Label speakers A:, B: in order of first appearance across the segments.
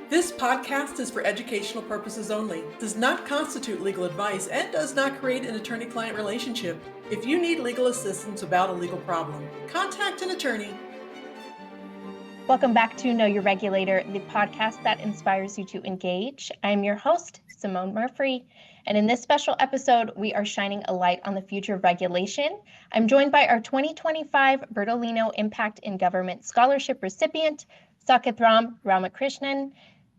A: This podcast is for educational purposes only, does not constitute legal advice, and does not create an attorney-client relationship. If you need legal assistance about a legal problem, contact an attorney.
B: Welcome back to Know Your Regulator, the podcast that inspires you to engage. I'm your host, Simone Murphy, and in this special episode, we are shining a light on the future of regulation. I'm joined by our 2025 Bertolino Impact in Government Scholarship recipient, Sakethram Ramakrishnan.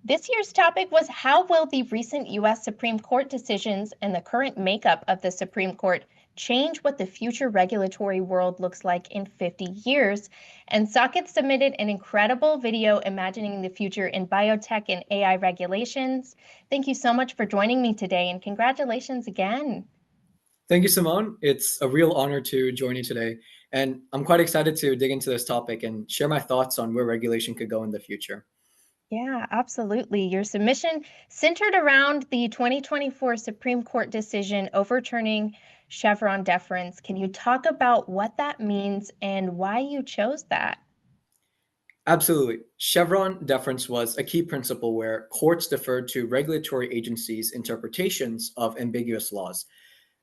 B: This year's topic was how will the recent U.S. Supreme Court decisions and the current makeup of the Supreme Court change what the future regulatory world looks like in 50 years? And Saketh submitted an incredible video imagining the future in biotech and AI regulations. Thank you so much for joining me today, and congratulations again.
C: Thank you, Simone. It's a real honor to join you today. And I'm quite excited to dig into this topic and share my thoughts on where regulation could go in the future.
B: Yeah, absolutely. Your submission centered around the 2024 Supreme Court decision overturning Chevron deference. Can you talk about what that means and why you chose that?
C: Absolutely. Chevron deference was a key principle where courts deferred to regulatory agencies' interpretations of ambiguous laws.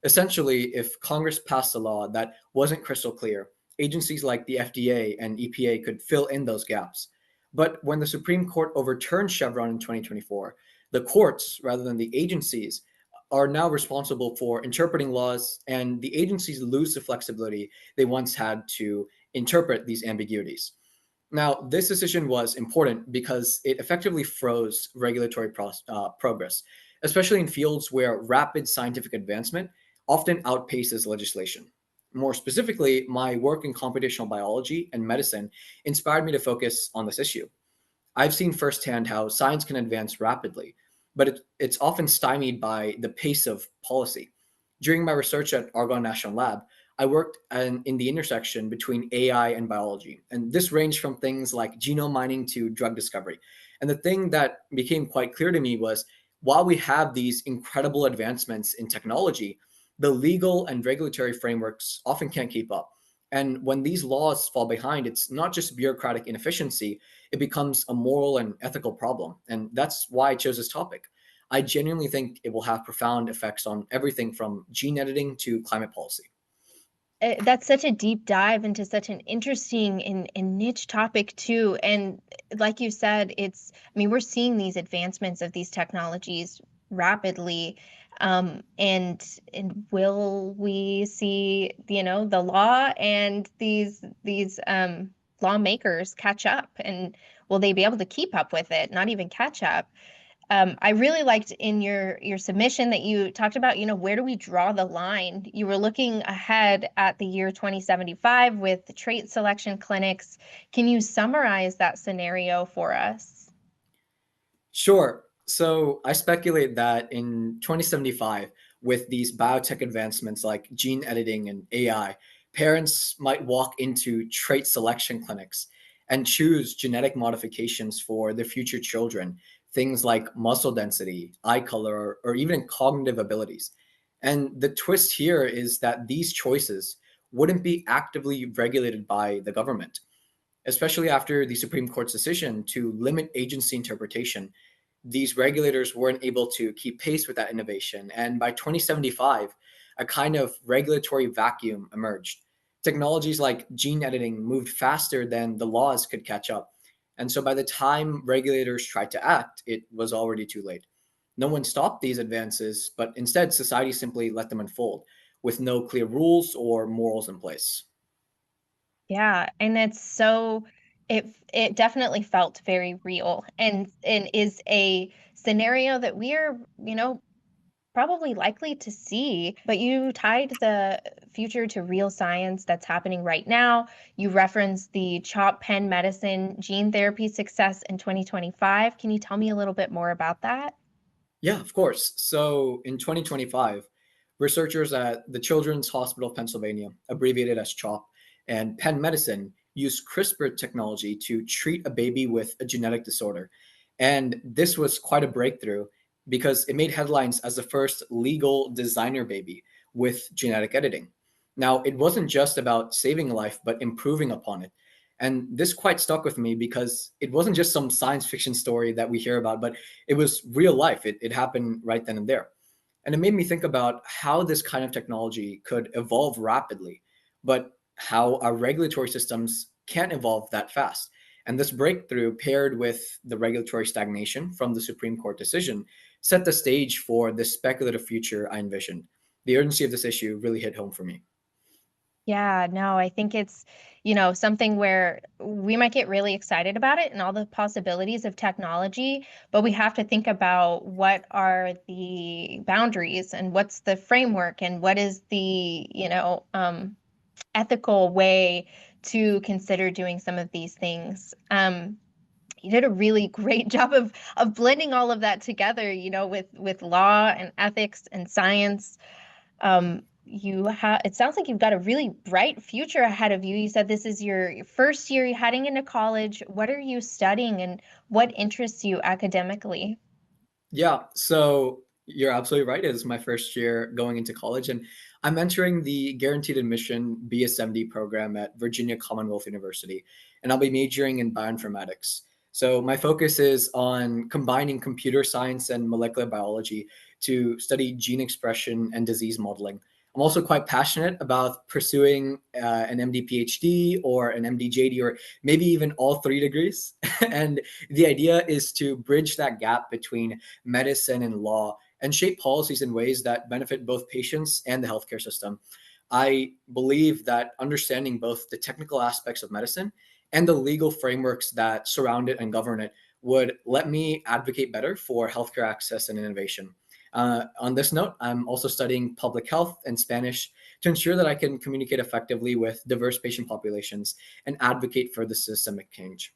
C: Essentially, if Congress passed a law that wasn't crystal clear, agencies like the FDA and EPA could fill in those gaps. But when the Supreme Court overturned Chevron in 2024, the courts, rather than the agencies, are now responsible for interpreting laws, and the agencies lose the flexibility they once had to interpret these ambiguities. Now, this decision was important because it effectively froze regulatory progress, especially in fields where rapid scientific advancement often outpaces legislation. More specifically, my work in computational biology and medicine inspired me to focus on this issue. I've seen firsthand how science can advance rapidly, but it's often stymied by the pace of policy. During my research at Argonne National Lab, I worked in the intersection between AI and biology, and this ranged from things like genome mining to drug discovery. And the thing that became quite clear to me was while we have these incredible advancements in technology, the legal and regulatory frameworks often can't keep up. And when these laws fall behind, it's not just bureaucratic inefficiency, it becomes a moral and ethical problem. And that's why I chose this topic. I genuinely think it will have profound effects on everything from gene editing to climate policy.
B: That's such a deep dive into such an interesting and niche topic too. And like you said, we're seeing these advancements of these technologies rapidly. And will we see, the law and these lawmakers catch up? And will they be able to keep up with it? Not even catch up. I really liked in your submission that you talked about, where do we draw the line? You were looking ahead at the year 2075 with the trait selection clinics. Can you summarize that scenario for us?
C: Sure. So I speculate that in 2075, with these biotech advancements like gene editing and AI, parents might walk into trait selection clinics and choose genetic modifications for their future children, things like muscle density, eye color, or even cognitive abilities. And the twist here is that these choices wouldn't be actively regulated by the government, especially after the Supreme Court's decision to limit agency interpretation. These regulators weren't able to keep pace with that innovation. And by 2075, a kind of regulatory vacuum emerged. Technologies like gene editing moved faster than the laws could catch up. And so by the time regulators tried to act, it was already too late. No one stopped these advances, but instead society simply let them unfold with no clear rules or morals in place.
B: Yeah, and it definitely felt very real and is a scenario that we are, probably likely to see. But you tied the future to real science that's happening right now. You referenced the CHOP pen medicine gene therapy success in 2025. Can you tell me a little bit more about that?
C: Yeah, of course. So in 2025, researchers at the Children's Hospital of Pennsylvania, abbreviated as CHOP, and Penn Medicine used CRISPR technology to treat a baby with a genetic disorder. And this was quite a breakthrough because it made headlines as the first legal designer baby with genetic editing. Now, it wasn't just about saving a life, but improving upon it. And this quite stuck with me because it wasn't just some science fiction story that we hear about, but it was real life. It happened right then and there. And it made me think about how this kind of technology could evolve rapidly, but how our regulatory systems can't evolve that fast. And this breakthrough, paired with the regulatory stagnation from the Supreme Court decision, set the stage for the speculative future I envisioned. The urgency of this issue really hit home for me.
B: Yeah, no, I think it's, something where we might get really excited about it and all the possibilities of technology, but we have to think about what are the boundaries and what's the framework and what is the, ethical way to consider doing some of these things. You did a really great job of blending all of that together, with law and ethics and science. It sounds like you've got a really bright future ahead of you. You said this is your first year heading into college. What are you studying and what interests you academically?
C: Yeah, so you're absolutely right. It is my first year going into college, and I'm entering the guaranteed admission BSMD program at Virginia Commonwealth University, and I'll be majoring in bioinformatics. So my focus is on combining computer science and molecular biology to study gene expression and disease modeling. I'm also quite passionate about pursuing an MD PhD or an MD JD or maybe even all three degrees. And the idea is to bridge that gap between medicine and law and shape policies in ways that benefit both patients and the healthcare system. I believe that understanding both the technical aspects of medicine and the legal frameworks that surround it and govern it would let me advocate better for healthcare access and innovation. On this note, I'm also studying public health and Spanish to ensure that I can communicate effectively with diverse patient populations and advocate for the systemic change.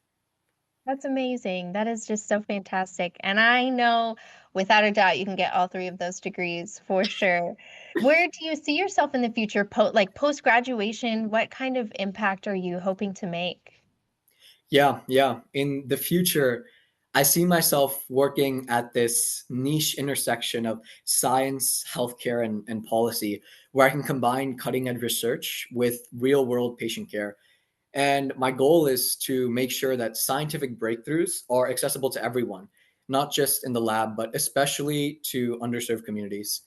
B: That's amazing. That is just so fantastic. And I know without a doubt you can get all three of those degrees for sure. Where do you see yourself in the future, post graduation? What kind of impact are you hoping to make?
C: Yeah. In the future, I see myself working at this niche intersection of science, healthcare, and policy, where I can combine cutting edge research with real world patient care. And my goal is to make sure that scientific breakthroughs are accessible to everyone, not just in the lab, but especially to underserved communities.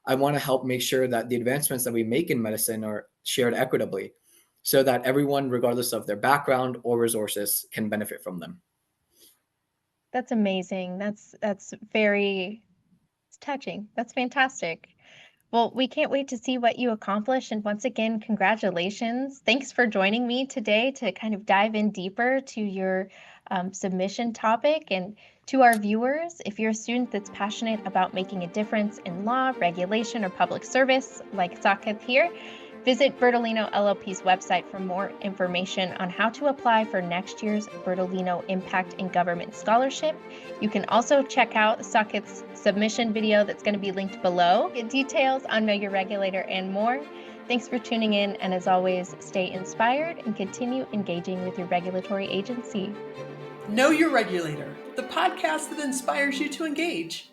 C: I want to help make sure that the advancements that we make in medicine are shared equitably so that everyone, regardless of their background or resources, can benefit from them.
B: That's amazing. That's very it's touching. That's fantastic. Well, we can't wait to see what you accomplish. And once again, congratulations. Thanks for joining me today to kind of dive in deeper to your submission topic. And to our viewers, if you're a student that's passionate about making a difference in law, regulation, or public service, like Saketh here, visit Bertolino LLP's website for more information on how to apply for next year's Bertolino Impact in Government Scholarship. You can also check out Saketh's submission video that's going to be linked below. Get details on Know Your Regulator and more. Thanks for tuning in, and as always, stay inspired and continue engaging with your regulatory agency.
A: Know Your Regulator, the podcast that inspires you to engage.